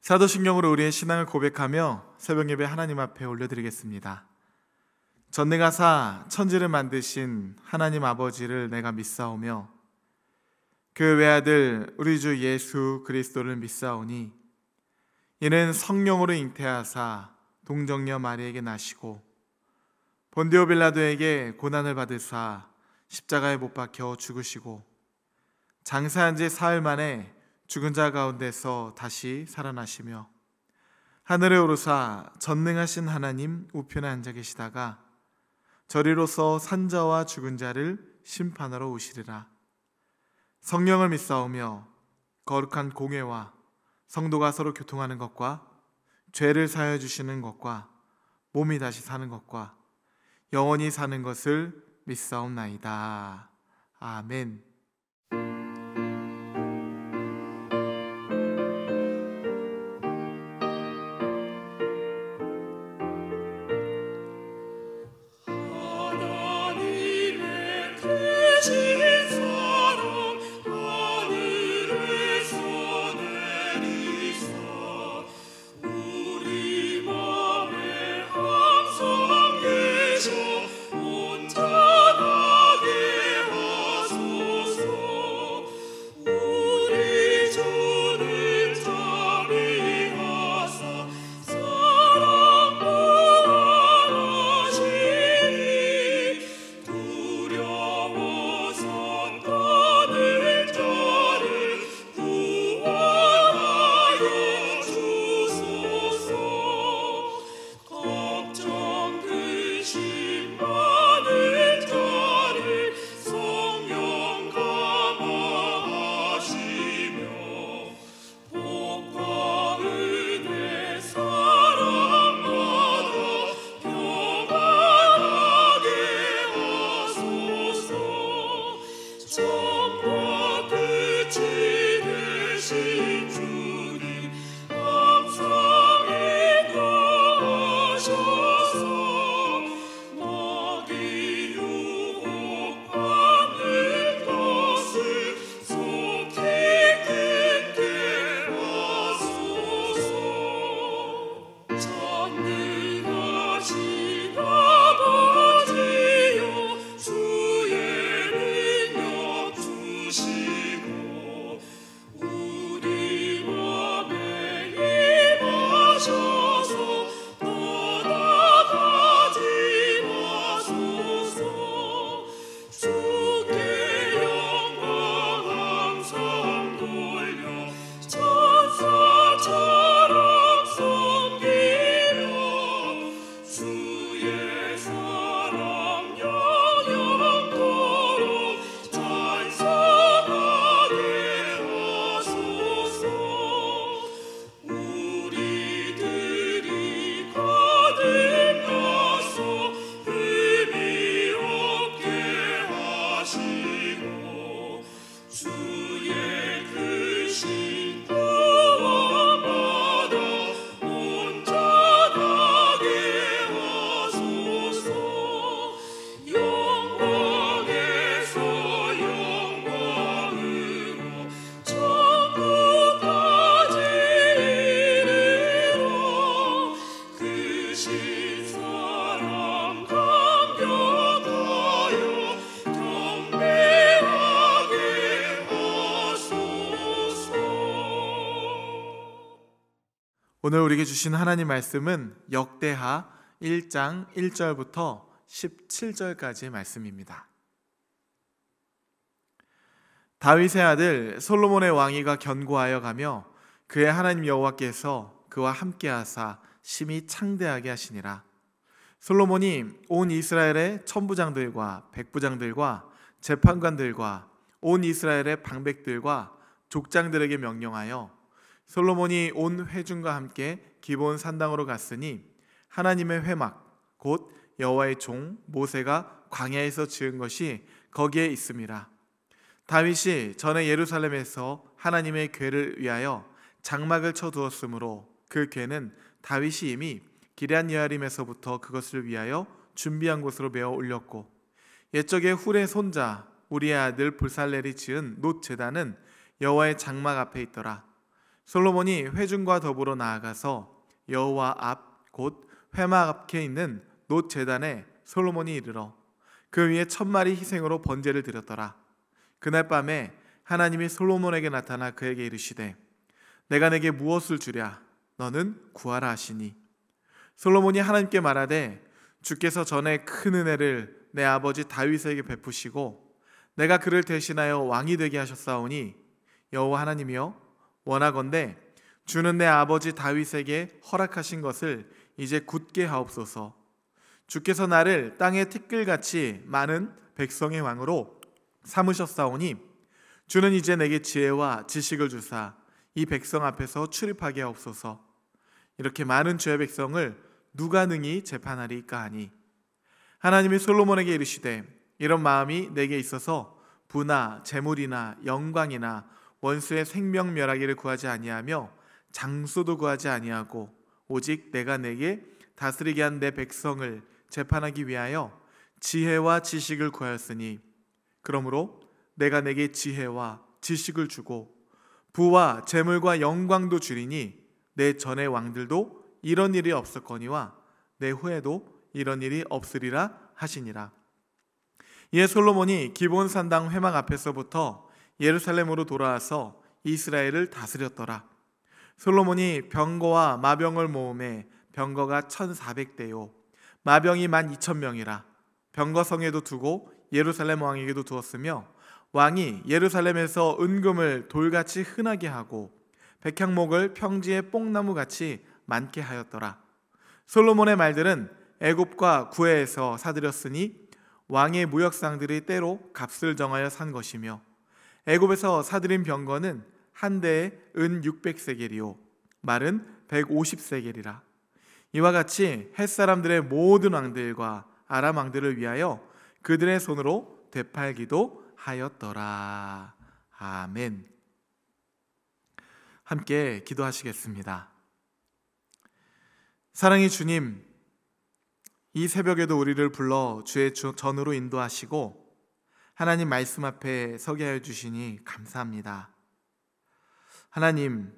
사도신경으로 우리의 신앙을 고백하며 새벽예배 하나님 앞에 올려드리겠습니다. 전능하사 천지를 만드신 하나님 아버지를 내가 믿사오며 그 외아들 우리 주 예수 그리스도를 믿사오니 이는 성령으로 잉태하사 동정녀 마리에게 나시고 본디오 빌라도에게 고난을 받으사 십자가에 못 박혀 죽으시고 장사한 지 사흘 만에 죽은 자 가운데서 다시 살아나시며 하늘에 오르사 전능하신 하나님 우편에 앉아 계시다가 저리로서 산자와 죽은 자를 심판하러 오시리라. 성령을 믿사오며 거룩한 공회와 성도가 서로 교통하는 것과 죄를 사하여 주시는 것과 몸이 다시 사는 것과 영원히 사는 것을 믿사옵나이다. 아멘. 오늘 우리에게 주신 하나님 말씀은 역대하 1장 1절부터 17절까지의 말씀입니다. 다윗의 아들 솔로몬의 왕위가 견고하여 가며 그의 하나님 여호와께서 그와 함께하사 심히 창대하게 하시니라. 솔로몬이 온 이스라엘의 천부장들과 백부장들과 재판관들과 온 이스라엘의 방백들과 족장들에게 명령하여 솔로몬이 온 회중과 함께 기브온 산당으로 갔으니 하나님의 회막 곧 여호와의 종 모세가 광야에서 지은 것이 거기에 있음이라. 다윗이 전에 예루살렘에서 하나님의 궤를 위하여 장막을 쳐두었으므로 그 궤는 다윗이 이미 기럇여아림에서부터 그것을 위하여 준비한 곳으로 메어 올렸고, 옛적에 훌의 손자 우리의 아들 불살렐이 지은 놋 제단은 여호와의 장막 앞에 있더라. 솔로몬이 회중과 더불어 나아가서 여호와 앞 곧 회막 앞에 있는 놋 제단에 솔로몬이 이르러 그 위에 1000마리 희생으로 번제를 드렸더라. 그날 밤에 하나님이 솔로몬에게 나타나 그에게 이르시되 내가 내게 무엇을 주랴 너는 구하라 하시니 솔로몬이 하나님께 말하되 주께서 전에 큰 은혜를 내 아버지 다윗에게 베푸시고 내가 그를 대신하여 왕이 되게 하셨사오니 여호와 하나님이여 원하건대 주는 내 아버지 다윗에게 허락하신 것을 이제 굳게 하옵소서. 주께서 나를 땅의 티끌같이 많은 백성의 왕으로 삼으셨사오니 주는 이제 내게 지혜와 지식을 주사 이 백성 앞에서 출입하게 하옵소서. 이렇게 많은 주의 백성을 누가 능히 재판하리까 하니 하나님이 솔로몬에게 이르시되 이런 마음이 내게 있어서 부나 재물이나 영광이나 원수의 생명 멸하기를 구하지 아니하며 장수도 구하지 아니하고 오직 내가 내게 다스리게 한 내 백성을 재판하기 위하여 지혜와 지식을 구하였으니 그러므로 내가 내게 지혜와 지식을 주고 부와 재물과 영광도 주리니 내 전의 왕들도 이런 일이 없었거니와 내 후에도 이런 일이 없으리라 하시니라. 이에 솔로몬이 기브온 산당 회막 앞에서부터 예루살렘으로 돌아와서 이스라엘을 다스렸더라. 솔로몬이 병거와 마병을 모음에 병거가 1400대요 마병이 12,000명이라. 병거성에도 두고 예루살렘 왕에게도 두었으며 왕이 예루살렘에서 은금을 돌같이 흔하게 하고 백향목을 평지에 뽕나무같이 많게 하였더라. 솔로몬의 말들은 애굽과 구해에서 사들였으니 왕의 무역상들이 때로 값을 정하여 산 것이며 애굽에서 사들인 병거는 한 대에 은 600세겔이요 말은 150세겔이라. 이와 같이 햇사람들의 모든 왕들과 아람 왕들을 위하여 그들의 손으로 되팔기도 하였더라. 아멘. 함께 기도하시겠습니다. 사랑의 주님, 이 새벽에도 우리를 불러 주의 전으로 인도하시고 하나님 말씀 앞에 서게 하여 주시니 감사합니다. 하나님,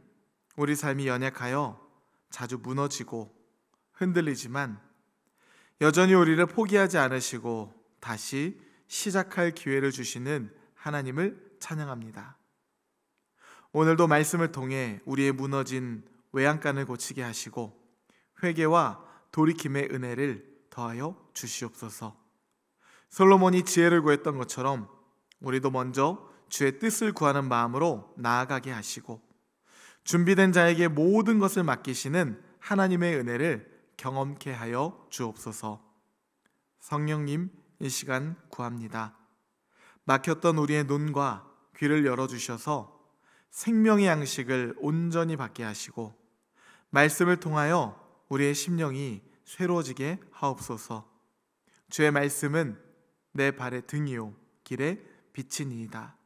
우리 삶이 연약하여 자주 무너지고 흔들리지만 여전히 우리를 포기하지 않으시고 다시 시작할 기회를 주시는 하나님을 찬양합니다. 오늘도 말씀을 통해 우리의 무너진 외양간을 고치게 하시고 회개와 돌이킴의 은혜를 더하여 주시옵소서. 솔로몬이 지혜를 구했던 것처럼 우리도 먼저 주의 뜻을 구하는 마음으로 나아가게 하시고 준비된 자에게 모든 것을 맡기시는 하나님의 은혜를 경험케 하여 주옵소서. 성령님, 이 시간 구합니다. 막혔던 우리의 눈과 귀를 열어주셔서 생명의 양식을 온전히 받게 하시고 말씀을 통하여 우리의 심령이 새로워지게 하옵소서. 주의 말씀은 내 발의 등이요 길의 빛이니이다.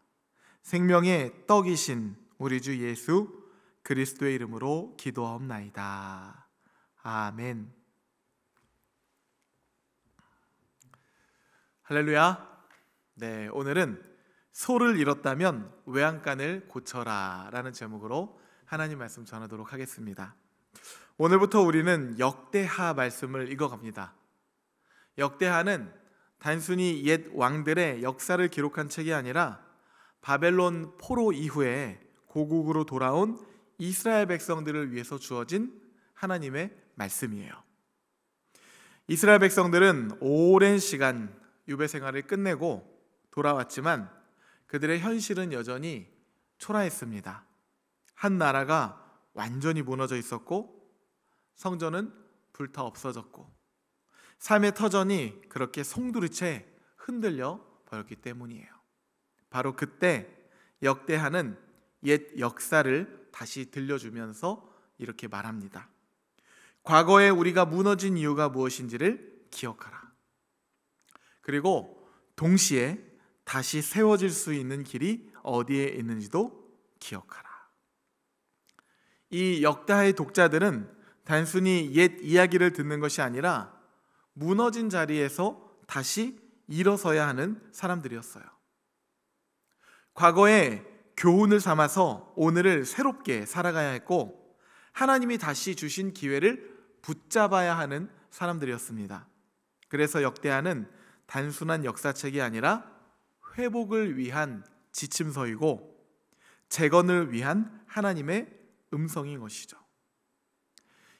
생명의 떡이신 우리 주 예수 그리스도의 이름으로 기도하옵나이다. 아멘. 할렐루야. 네, 오늘은 소를 잃었다면 외양간을 고쳐라 라는 제목으로 하나님 말씀 전하도록 하겠습니다. 오늘부터 우리는 역대하 말씀을 읽어갑니다. 역대하는 단순히 옛 왕들의 역사를 기록한 책이 아니라 바벨론 포로 이후에 고국으로 돌아온 이스라엘 백성들을 위해서 주어진 하나님의 말씀이에요. 이스라엘 백성들은 오랜 시간 유배 생활을 끝내고 돌아왔지만 그들의 현실은 여전히 초라했습니다. 한 나라가 완전히 무너져 있었고 성전은 불타 없어졌고 삶의 터전이 그렇게 송두리째 흔들려 버렸기 때문이에요. 바로 그때 역대하는 옛 역사를 다시 들려주면서 이렇게 말합니다. 과거에 우리가 무너진 이유가 무엇인지를 기억하라. 그리고 동시에 다시 세워질 수 있는 길이 어디에 있는지도 기억하라. 이 역대하의 독자들은 단순히 옛 이야기를 듣는 것이 아니라 무너진 자리에서 다시 일어서야 하는 사람들이었어요. 과거에 교훈을 삼아서 오늘을 새롭게 살아가야 했고, 하나님이 다시 주신 기회를 붙잡아야 하는 사람들이었습니다. 그래서 역대하는 단순한 역사책이 아니라 회복을 위한 지침서이고 재건을 위한 하나님의 음성인 것이죠.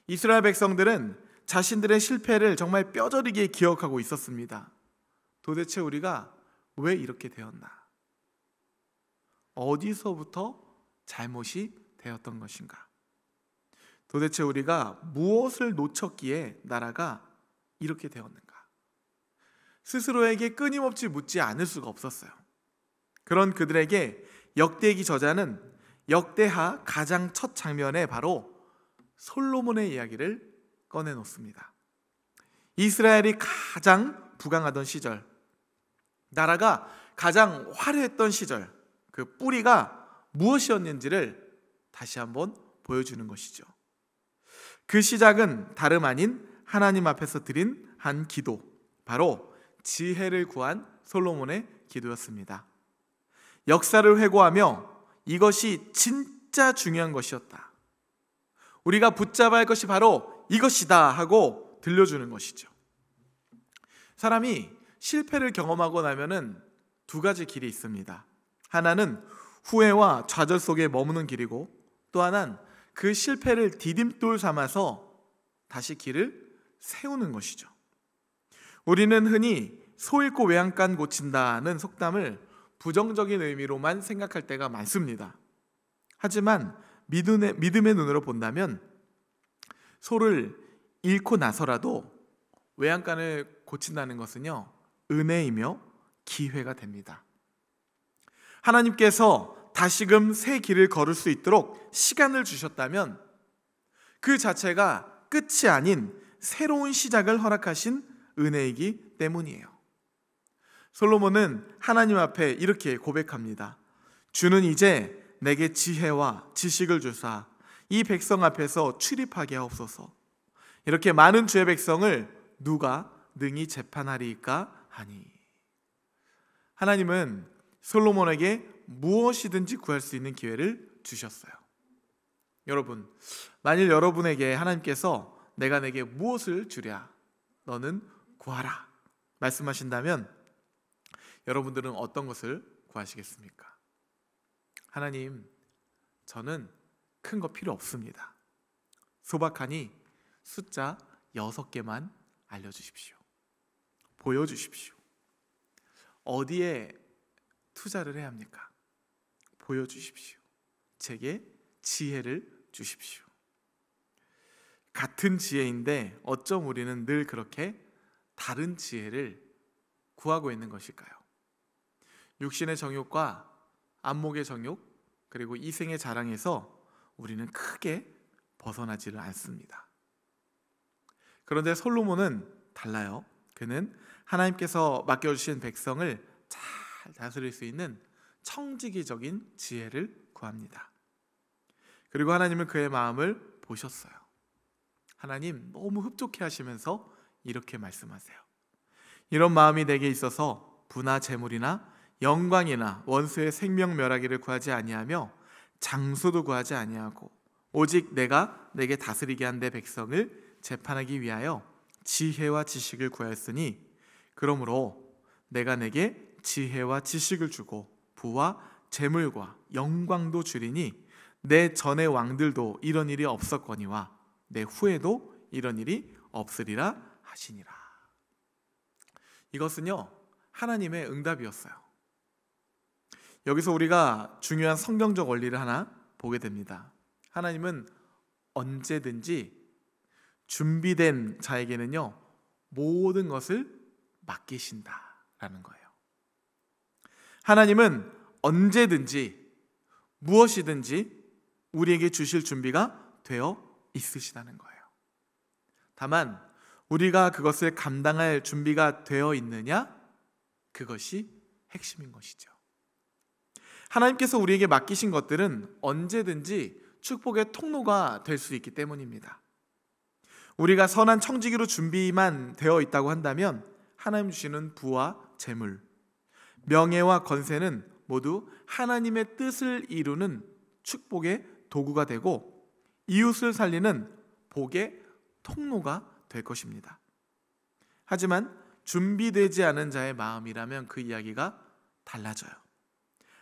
이스라엘 백성들은 자신들의 실패를 정말 뼈저리게 기억하고 있었습니다. 도대체 우리가 왜 이렇게 되었나? 어디서부터 잘못이 되었던 것인가? 도대체 우리가 무엇을 놓쳤기에 나라가 이렇게 되었는가? 스스로에게 끊임없이 묻지 않을 수가 없었어요. 그런 그들에게 역대기 저자는 역대하 가장 첫 장면에 바로 솔로몬의 이야기를 꺼내놓습니다. 이스라엘이 가장 부강하던 시절, 나라가 가장 화려했던 시절, 그 뿌리가 무엇이었는지를 다시 한번 보여주는 것이죠. 그 시작은 다름 아닌 하나님 앞에서 드린 한 기도, 바로 지혜를 구한 솔로몬의 기도였습니다. 역사를 회고하며 이것이 진짜 중요한 것이었다, 우리가 붙잡아야 할 것이 바로 이것이다 하고 들려주는 것이죠. 사람이 실패를 경험하고 나면은 두 가지 길이 있습니다. 하나는 후회와 좌절 속에 머무는 길이고, 또 하나는 그 실패를 디딤돌 삼아서 다시 길을 세우는 것이죠. 우리는 흔히 소 잃고 외양간 고친다는 속담을 부정적인 의미로만 생각할 때가 많습니다. 하지만 믿음의 눈으로 본다면 소를 잃고 나서라도 외양간을 고친다는 것은요, 은혜이며 기회가 됩니다. 하나님께서 다시금 새 길을 걸을 수 있도록 시간을 주셨다면 그 자체가 끝이 아닌 새로운 시작을 허락하신 은혜이기 때문이에요. 솔로몬은 하나님 앞에 이렇게 고백합니다. 주는 이제 내게 지혜와 지식을 주사 이 백성 앞에서 출입하게 하옵소서. 이렇게 많은 주의 백성을 누가 능히 재판하리이까 하니. 하나님은 솔로몬에게 무엇이든지 구할 수 있는 기회를 주셨어요. 여러분, 만일 여러분에게 하나님께서 내가 내게 무엇을 주랴, 너는 구하라 말씀하신다면 여러분들은 어떤 것을 구하시겠습니까? 하나님, 저는 큰 거 필요 없습니다. 소박하니 숫자 6개만 알려주십시오. 보여주십시오. 어디에 투자를 해야 합니까? 보여주십시오. 제게 지혜를 주십시오. 같은 지혜인데 어쩜 우리는 늘 그렇게 다른 지혜를 구하고 있는 것일까요? 육신의 정욕과 안목의 정욕, 그리고 이생의 자랑에서 우리는 크게 벗어나지를 않습니다. 그런데 솔로몬은 달라요. 그는 하나님께서 맡겨주신 백성을 잘 다스릴 수 있는 청지기적인 지혜를 구합니다. 그리고 하나님은 그의 마음을 보셨어요. 하나님 너무 흡족해 하시면서 이렇게 말씀하세요. 이런 마음이 내게 있어서 부나 재물이나 영광이나 원수의 생명 멸하기를 구하지 아니하며 장소도 구하지 아니하고 오직 내가 내게 다스리게 한 내 백성을 재판하기 위하여 지혜와 지식을 구하였으니 그러므로 내가 내게 지혜와 지식을 주고 부와 재물과 영광도 주리니 내 전의 왕들도 이런 일이 없었거니와 내 후에도 이런 일이 없으리라 하시니라. 이것은요, 하나님의 응답이었어요. 여기서 우리가 중요한 성경적 원리를 하나 보게 됩니다. 하나님은 언제든지 준비된 자에게는요, 모든 것을 맡기신다라는 거예요. 하나님은 언제든지 무엇이든지 우리에게 주실 준비가 되어 있으시다는 거예요. 다만 우리가 그것을 감당할 준비가 되어 있느냐? 그것이 핵심인 것이죠. 하나님께서 우리에게 맡기신 것들은 언제든지 축복의 통로가 될 수 있기 때문입니다. 우리가 선한 청지기로 준비만 되어 있다고 한다면 하나님 주시는 부와 재물, 명예와 권세는 모두 하나님의 뜻을 이루는 축복의 도구가 되고 이웃을 살리는 복의 통로가 될 것입니다. 하지만 준비되지 않은 자의 마음이라면 그 이야기가 달라져요.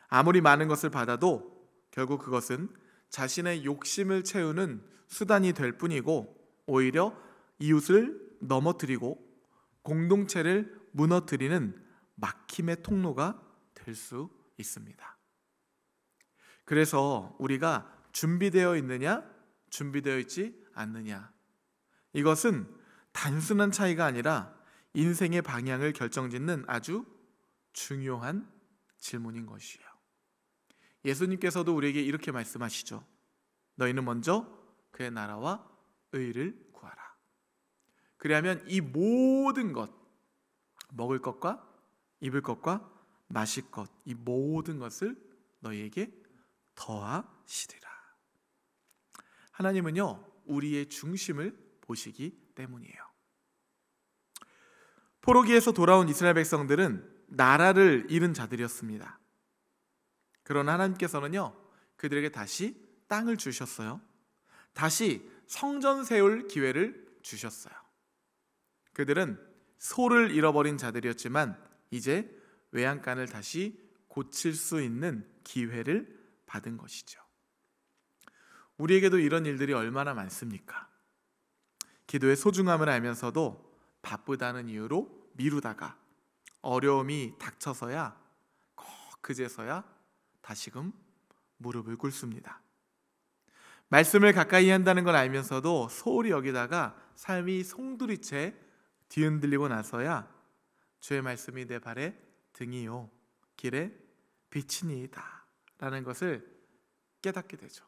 아무리 많은 것을 받아도 결국 그것은 자신의 욕심을 채우는 수단이 될 뿐이고 오히려 이웃을 넘어뜨리고 공동체를 무너뜨리는 막힘의 통로가 될 수 있습니다. 그래서 우리가 준비되어 있느냐, 준비되어 있지 않느냐, 이것은 단순한 차이가 아니라 인생의 방향을 결정짓는 아주 중요한 질문인 것이에요. 예수님께서도 우리에게 이렇게 말씀하시죠. 너희는 먼저 그의 나라와 의를 구하라. 그리하면 이 모든 것, 먹을 것과 입을 것과 마실 것, 이 모든 것을 너희에게 더하시리라. 하나님은요, 우리의 중심을 보시기 때문이에요. 포로기에서 돌아온 이스라엘 백성들은 나라를 잃은 자들이었습니다. 그러나 하나님께서는요, 그들에게 다시 땅을 주셨어요. 다시 성전 세울 기회를 주셨어요. 그들은 소를 잃어버린 자들이었지만 이제 외양간을 다시 고칠 수 있는 기회를 받은 것이죠. 우리에게도 이런 일들이 얼마나 많습니까? 기도의 소중함을 알면서도 바쁘다는 이유로 미루다가 어려움이 닥쳐서야 꼭 그제서야 다시금 무릎을 꿇습니다. 말씀을 가까이 한다는 걸 알면서도 소홀히 여기다가 삶이 송두리째 뒤흔들리고 나서야 주의 말씀이 내 발에 등이요 길에 빛이니이다 라는 것을 깨닫게 되죠.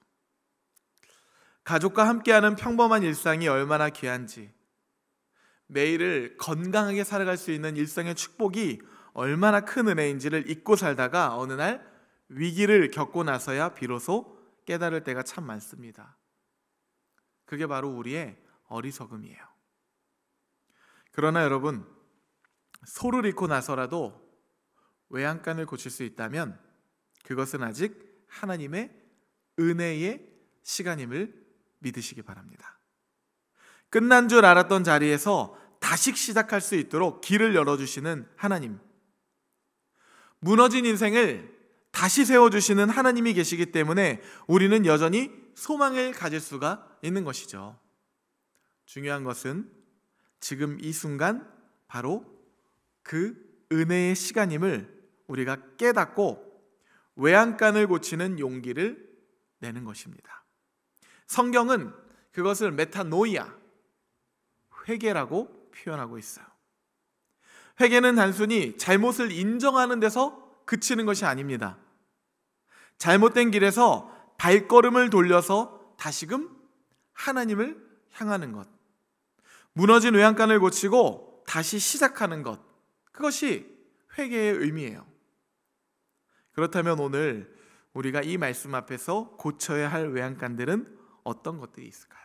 가족과 함께하는 평범한 일상이 얼마나 귀한지, 매일을 건강하게 살아갈 수 있는 일상의 축복이 얼마나 큰 은혜인지를 잊고 살다가 어느 날 위기를 겪고 나서야 비로소 깨달을 때가 참 많습니다. 그게 바로 우리의 어리석음이에요. 그러나 여러분, 소를 잃고 나서라도 외양간을 고칠 수 있다면 그것은 아직 하나님의 은혜의 시간임을 믿으시기 바랍니다. 끝난 줄 알았던 자리에서 다시 시작할 수 있도록 길을 열어주시는 하나님, 무너진 인생을 다시 세워주시는 하나님이 계시기 때문에 우리는 여전히 소망을 가질 수가 있는 것이죠. 중요한 것은 지금 이 순간 바로 그 은혜의 시간임을 우리가 깨닫고 외양간을 고치는 용기를 내는 것입니다. 성경은 그것을 메타노이아, 회개라고 표현하고 있어요. 회개는 단순히 잘못을 인정하는 데서 그치는 것이 아닙니다. 잘못된 길에서 발걸음을 돌려서 다시금 하나님을 향하는 것, 무너진 외양간을 고치고 다시 시작하는 것, 그것이 회개의 의미예요. 그렇다면 오늘 우리가 이 말씀 앞에서 고쳐야 할 외양간들은 어떤 것들이 있을까요?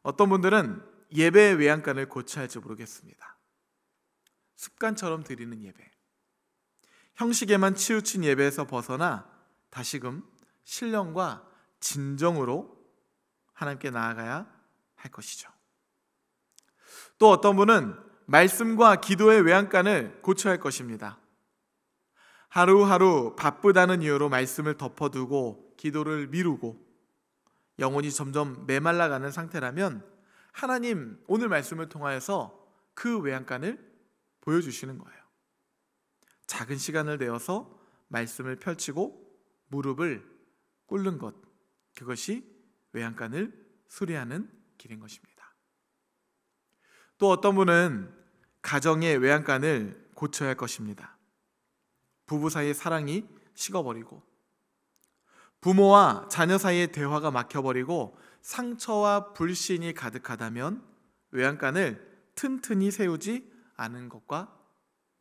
어떤 분들은 예배의 외양간을 고쳐야 할지 모르겠습니다. 습관처럼 드리는 예배, 형식에만 치우친 예배에서 벗어나 다시금 신령과 진정으로 하나님께 나아가야 할 것이죠. 또 어떤 분은 말씀과 기도의 외양간을 고쳐야 할 것입니다. 하루하루 바쁘다는 이유로 말씀을 덮어두고 기도를 미루고 영혼이 점점 메말라가는 상태라면 하나님 오늘 말씀을 통하여서 그 외양간을 보여주시는 거예요. 작은 시간을 내어서 말씀을 펼치고 무릎을 꿇는 것, 그것이 외양간을 수리하는 길인 것입니다. 또 어떤 분은 가정의 외양간을 고쳐야 할 것입니다. 부부 사이의 사랑이 식어버리고 부모와 자녀 사이의 대화가 막혀버리고 상처와 불신이 가득하다면 외양간을 튼튼히 세우지 않은 것과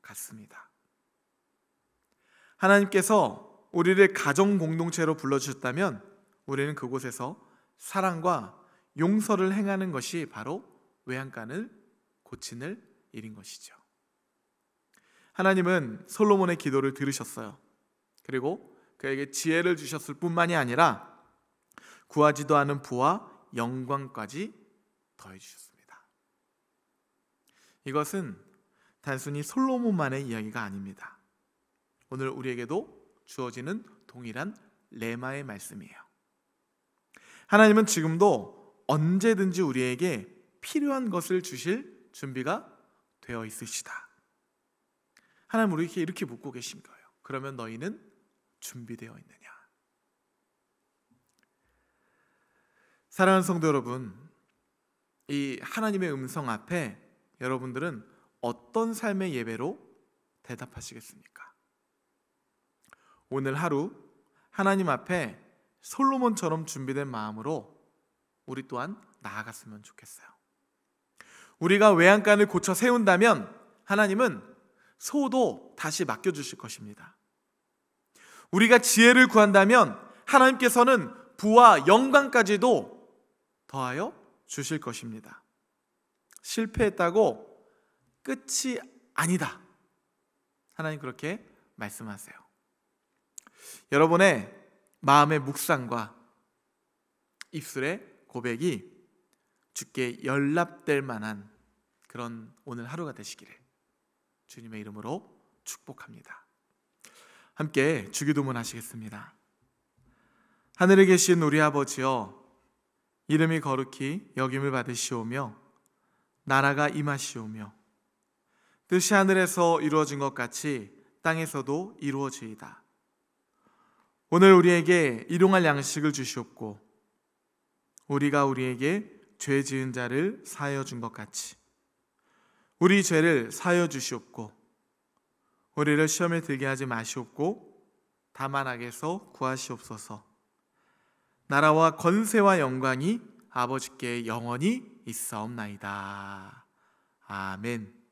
같습니다. 하나님께서 우리를 가정 공동체로 불러주셨다면 우리는 그곳에서 사랑과 용서를 행하는 것이 바로 외양간을 고치는 일인 것이죠. 하나님은 솔로몬의 기도를 들으셨어요. 그리고 그에게 지혜를 주셨을 뿐만이 아니라 구하지도 않은 부와 영광까지 더해 주셨습니다. 이것은 단순히 솔로몬만의 이야기가 아닙니다. 오늘 우리에게도 주어지는 동일한 레마의 말씀이에요. 하나님은 지금도 언제든지 우리에게 필요한 것을 주실 준비가 되어 있으시다. 하나님 우리에게 이렇게 묻고 계신 거예요. 그러면 너희는 준비되어 있느냐? 사랑하는 성도 여러분, 이 하나님의 음성 앞에 여러분들은 어떤 삶의 예배로 대답하시겠습니까? 오늘 하루 하나님 앞에 솔로몬처럼 준비된 마음으로 우리 또한 나아갔으면 좋겠어요. 우리가 외양간을 고쳐 세운다면 하나님은 소도 다시 맡겨주실 것입니다. 우리가 지혜를 구한다면 하나님께서는 부와 영광까지도 더하여 주실 것입니다. 실패했다고 끝이 아니다. 하나님 그렇게 말씀하세요. 여러분의 마음의 묵상과 입술의 고백이 주께 연락될 만한 그런 오늘 하루가 되시기를 주님의 이름으로 축복합니다. 함께 주기도문 하시겠습니다. 하늘에 계신 우리 아버지여, 이름이 거룩히 여김을 받으시오며 나라가 임하시오며 뜻이 하늘에서 이루어진 것 같이 땅에서도 이루어지이다. 오늘 우리에게 일용할 양식을 주시옵고 우리가 우리에게 죄 지은 자를 사하여 준 것 같이 우리 죄를 사하여 주시옵고 우리를 시험에 들게 하지 마시옵고 다만 악에서 구하시옵소서. 나라와 권세와 영광이 아버지께 영원히 있사옵나이다. 아멘.